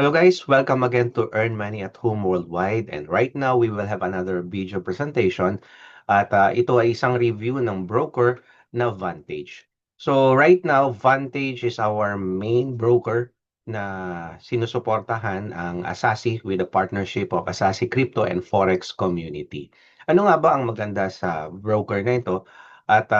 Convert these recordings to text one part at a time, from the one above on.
Hello guys, welcome again to Earn Money at Home Worldwide, and right now we will have another video presentation at ito ay isang review ng broker na Vantage. So right now, Vantage is our main broker na sinusuportahan ang Asasi with a partnership of Asasi Crypto and Forex Community. Ano nga ba ang maganda sa broker na ito? At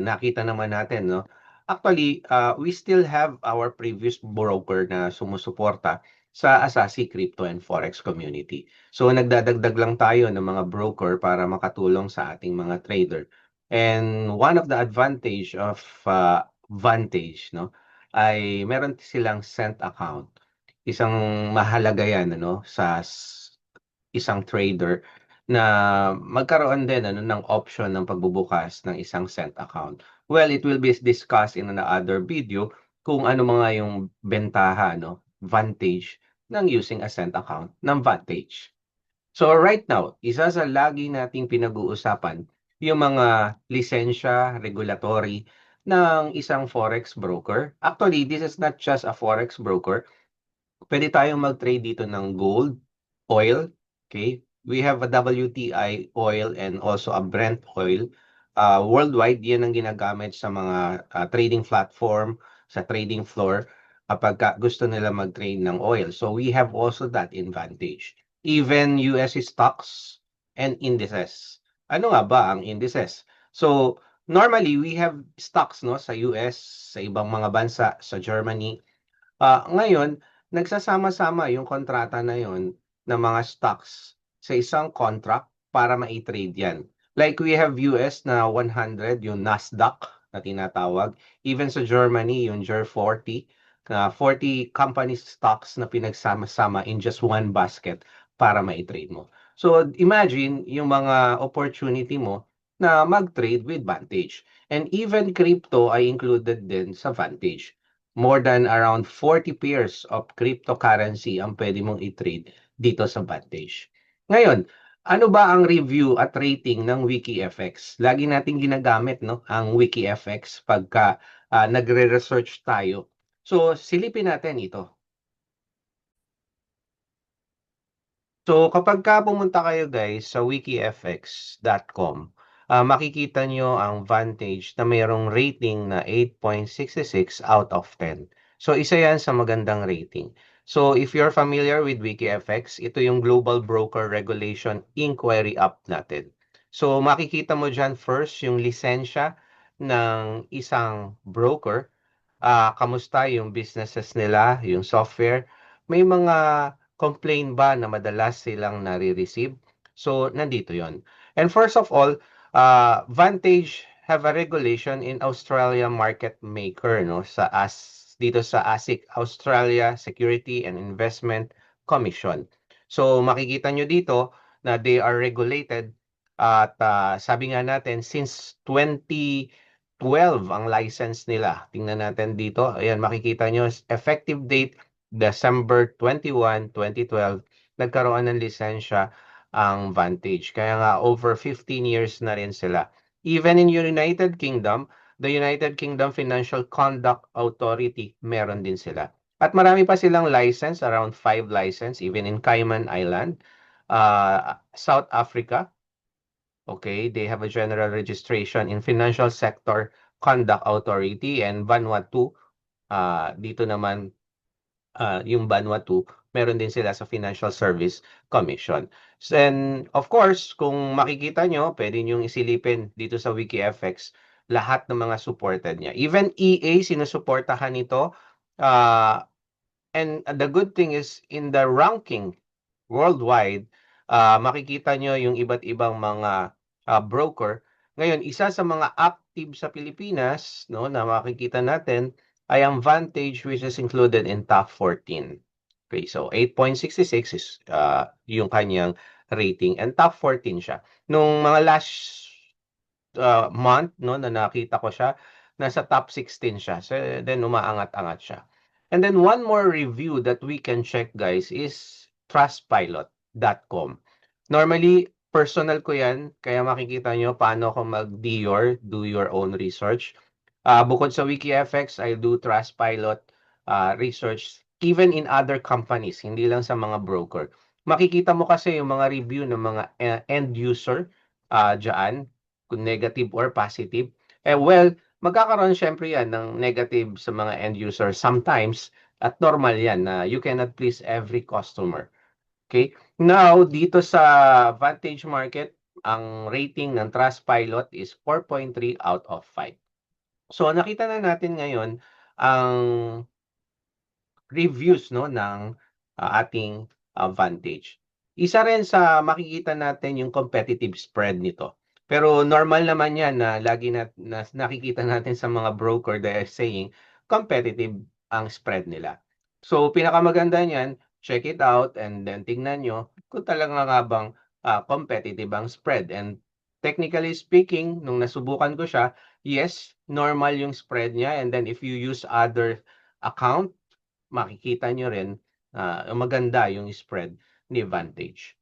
nakita naman natin, no? Actually, we still have our previous broker na sumusuporta sa Asasi Crypto and Forex Community. So nagdadagdag lang tayo ng mga broker para makatulong sa ating mga trader. And one of the advantage of Vantage, no, ay meron silang cent account. Isang mahalaga yan, ano, sa isang trader na magkaroon din ano ng option ng pagbubukas ng isang cent account. Well, it will be discussed in another video kung ano mga yung bentaha, no, vantage ng using a cent account ng Vantage. So right now, isa sa lagi nating pinag-uusapan yung mga lisensya, regulatory ng isang forex broker. Actually, this is not just a forex broker. Pwede tayong mag-trade dito ng gold, oil, okay? We have a WTI oil and also a Brent oil. Worldwide, yan ang ginagamit sa mga trading platform, sa trading floor, kapag gusto nila mag-trade ng oil. So we have also that advantage. Even US stocks and indices. Ano nga ba ang indices? So normally, we have stocks no sa US, sa ibang mga bansa, sa Germany. Ngayon, nagsasama-sama yung kontrata na yon ng mga stocks sa isang contract para mai-trade yan. Like we have US na 100, yung Nasdaq na tinatawag. Even sa Germany, yung GER 40, na 40 company stocks na pinagsama-sama in just one basket para mai-trade mo. So imagine yung mga opportunity mo na mag-trade with Vantage. And even crypto ay included din sa Vantage. More than around 40 pairs of cryptocurrency ang pwede mong i-trade dito sa Vantage. Ngayon, ano ba ang review at rating ng WikiFX? Lagi nating ginagamit no, ang WikiFX pagka nagre-research tayo. So, silipin natin ito. So, kapag pumunta kayo guys sa wikifx.com, makikita nyo ang Vantage na mayroong rating na 8.66 out of 10. So, isa yan sa magandang rating. So, if you're familiar with WikiFX, ito yung Global Broker Regulation Inquiry App natin. So, makikita mo dyan first yung lisensya ng isang broker. Kamusta yung businesses nila, yung software. May mga complain ba na madalas silang nare-receive? So, nandito yon. And first of all, Vantage have a regulation in Australia market maker no dito sa ASIC, Australia Security and Investment Commission. So makikita nyo dito na they are regulated at sabi nga natin since 2012 ang license nila. Tingnan natin dito. Ayan, makikita nyo effective date December 21, 2012, nagkaroon ng lisensya ang Vantage. Kaya nga over 15 years na rin sila. Even in United Kingdom, the United Kingdom Financial Conduct Authority, meron din sila. At marami pa silang license, around 5 license, even in Cayman Island, South Africa. Okay, they have a general registration in Financial Sector Conduct Authority and Vanuatu. Dito naman yung Vanuatu, meron din sila sa Financial Service Commission. And of course, kung makikita nyo, pwede nyo isilipin dito sa WikiFX lahat ng mga supported niya. Even EA, sinusuportahan nito. And the good thing is, in the ranking worldwide, makikita nyo yung iba't ibang mga broker. Ngayon, isa sa mga active sa Pilipinas no, na makikita natin ay ang Vantage which is included in top 14. Okay, so 8.66 is yung kanyang rating and top 14 siya. Nung mga last month no na nakita ko siya, nasa top 16 siya. So then umaangat-angat siya. And then one more review that we can check guys is trustpilot.com. Normally personal ko 'yan kaya makikita nyo paano ako do your own research. Bukod sa WikiFX, I do Trustpilot research even in other companies, hindi lang sa mga broker. Makikita mo kasi yung mga review ng mga end user dyan, kung negative or positive. Well, magkakaroon syempre yan ng negative sa mga end user sometimes at normal yan na you cannot please every customer. Okay? Now, dito sa Vantage Market, ang rating ng Trustpilot is 4.3 out of 5. So, nakita na natin ngayon ang reviews no ng ating Vantage. Isa rin sa makikita natin yung competitive spread nito. Pero normal naman yan na lagi na nakikita natin sa mga broker that are saying competitive ang spread nila. So pinakamaganda niyan, check it out and then tingnan nyo kung talaga nga bang competitive ang spread. And technically speaking, nung nasubukan ko siya, yes, normal yung spread niya. And then if you use other account, makikita nyo rin maganda yung spread ni Vantage.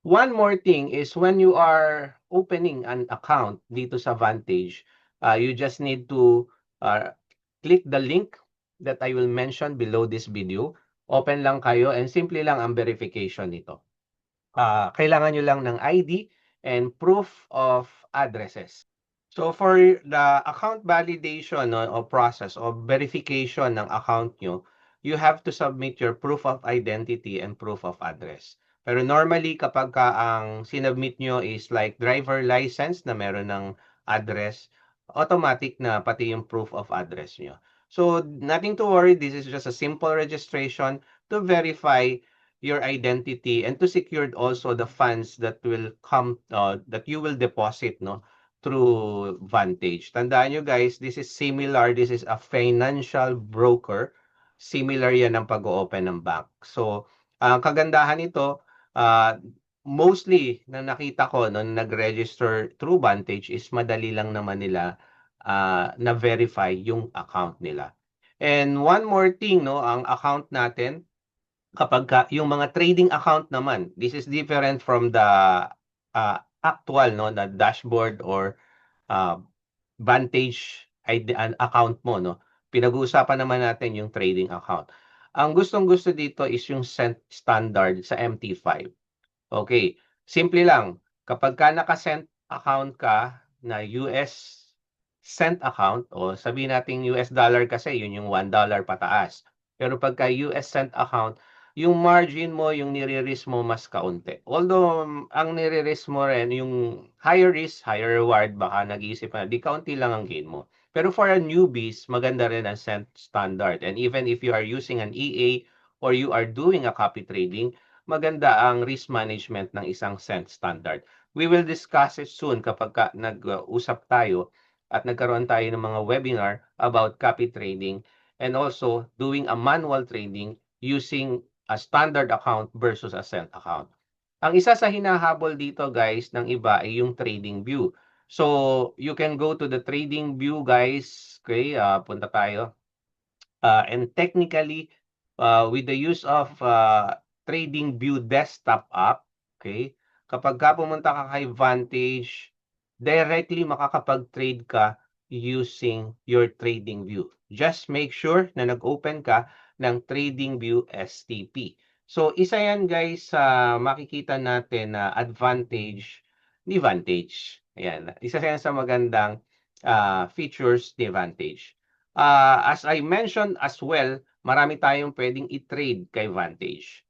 One more thing is when you are opening an account dito sa Vantage, you just need to click the link that I will mention below this video. Open lang kayo and simple lang ang verification nito. Kailangan nyo lang ng ID and proof of addresses. So for the account validation o process o verification ng account nyo, you have to submit your proof of identity and proof of address. Pero normally kapag ang sinubmit nyo is like driver license na meron ng address, automatic na pati yung proof of address nyo. So nothing to worry, this is just a simple registration to verify your identity and to secure also the funds that will come that you will deposit through Vantage. Tandaan nyo guys, this is similar. This is a financial broker. Similar yan ang pag-open ng bank. So, ang kagandahan nito, mostly na nakita ko nung nag-register through Vantage is madali lang naman nila na-verify yung account nila. And one more thing, ang account natin, kapag yung mga trading account naman, this is different from the actual na dashboard or Vantage account mo Pinag-uusapan naman natin yung trading account. Ang gustong-gusto dito is yung standard sa MT5. Okay, simple lang. Kapag naka-cent account ka na US cent account o sabihin natin US dollar kasi yun yung $1 pataas. Pero pagka US cent account, yung margin mo, yung nire-risk mo mas kaunti. Although ang nire-risk mo rin, yung higher risk, higher reward, baka nag-iisip na, di kaunti lang ang gain mo. Pero for a newbies, maganda rin ang cent standard. And even if you are using an EA or you are doing a copy trading, maganda ang risk management ng isang cent standard. We will discuss it soon kapag nag-usap tayo at nagkaroon tayo ng mga webinar about copy trading and also doing a manual trading using a standard account versus a cent account. Ang isa sa hinahabol dito guys ng iba ay yung trading view. So you can go to the trading view guys. Okay, punta tayo. And technically, with the use of trading view desktop app, okay, kapag pumunta ka kay Vantage, directly makakapag-trade ka using your trading view. Just make sure na nag-open ka ng TradingView STP. So, isa yan guys sa makikita natin na advantage ni Vantage. Ayan. Isa yan sa magandang features ni Vantage. As I mentioned as well, marami tayong pwedeng i-trade kay Vantage.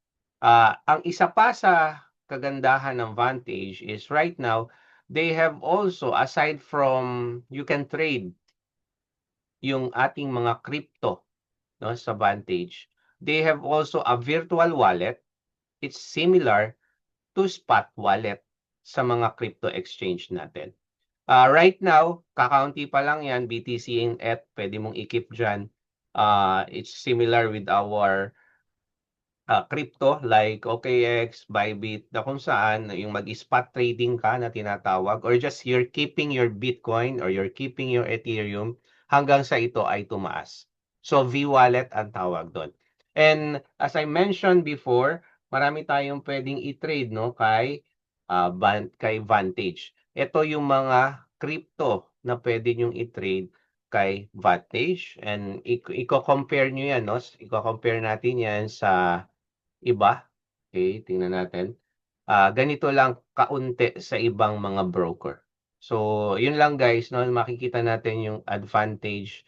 Ang isa pa sa kagandahan ng Vantage is right now, they have also, aside from you can trade yung ating mga crypto sa Vantage, they have also a virtual wallet. It's similar to spot wallet sa mga crypto exchange natin. Right now, kakaunti pa lang yan, BTC and ETH, pwede mong i-keep dyan. It's similar with our crypto like OKX, Bybit, na kung saan yung mag-spot trading ka na tinatawag or just you're keeping your Bitcoin or you're keeping your Ethereum hanggang sa ito ay tumaas. So V-Wallet ang tawag doon. And as I mentioned before, marami tayong pwedeng i-trade kay Vantage. Ito yung mga crypto na pwede nyong i-trade kay Vantage and iko-compare nyo yan, no? Iko-compare natin yan sa iba. Okay, tingnan natin. Ganito lang kaunti sa ibang mga broker. So, yun lang guys, no? Makikita natin yung advantage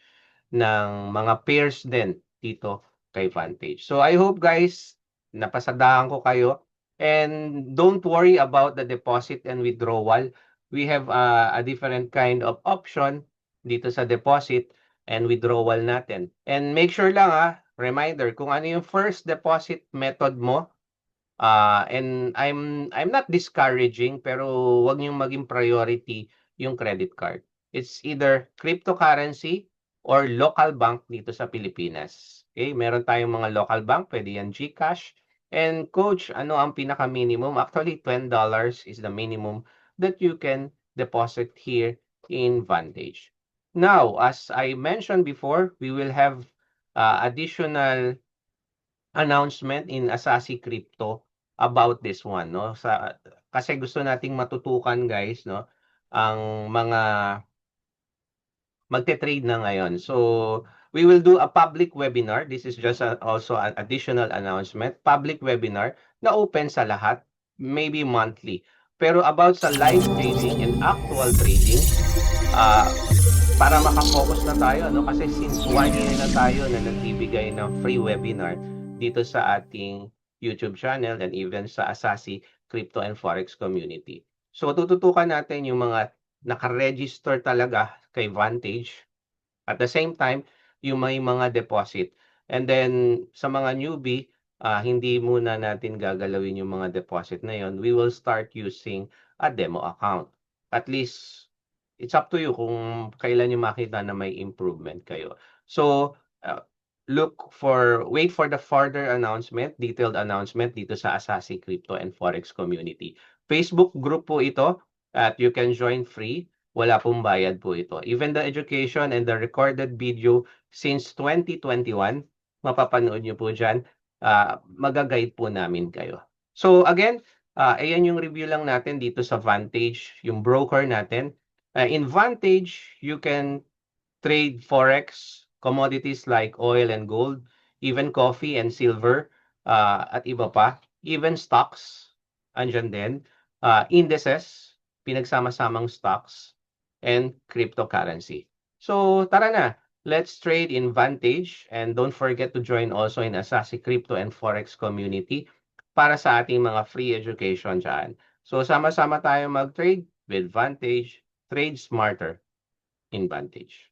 ng mga pairs din dito kay Vantage. So, I hope guys, napasadahan ko kayo. And don't worry about the deposit and withdrawal. We have a different kind of option dito sa deposit and withdrawal natin. And make sure lang reminder, kung ano yung first deposit method mo, and I'm not discouraging pero wag niyong maging priority yung credit card. It's either cryptocurrency or local bank dito sa Pilipinas. Okay, meron tayong mga local bank, pwede yan GCash. And coach, ano ang pinaka-minimum? Actually, $10 is the minimum that you can deposit here in Vantage. Now, as I mentioned before, we will have additional announcement in Asasi Crypto about this one, no? Kasi gusto nating matutukan guys, no, ang mga magte-trade na ngayon. So, we will do a public webinar. This is just also an additional announcement. Public webinar na open sa lahat, maybe monthly. Pero about sa live trading and actual trading, para makafocus na tayo, no? Kasi since 1 year na tayo na nagbibigay ng free webinar dito sa ating YouTube channel and even sa Asasi Crypto and Forex community. So, tututukan natin yung mga nakaregister talaga kay Vantage. At the same time, yung may mga deposit. And then, sa mga newbie, hindi muna natin gagalawin yung mga deposit na yon. We will start using a demo account. At least, it's up to you kung kailan nyo makita na may improvement kayo. So, wait for the further announcement, detailed announcement dito sa Asasi Crypto and Forex community. Facebook group po ito at you can join free. Wala pong bayad po ito. Even the education and the recorded video since 2021, mapapanood nyo po dyan. Magaguide po namin kayo. So again, ayan yung review lang natin dito sa Vantage, yung broker natin. In Vantage, you can trade Forex, commodities like oil and gold, even coffee and silver, at iba pa. Even stocks, andyan din. Indices, pinagsama-samang stocks, and cryptocurrency. So tara na, let's trade in Vantage and don't forget to join also in Asasi Crypto and Forex community para sa ating mga free education dyan. So sama-sama tayo mag-trade with Vantage, trade smarter in Vantage.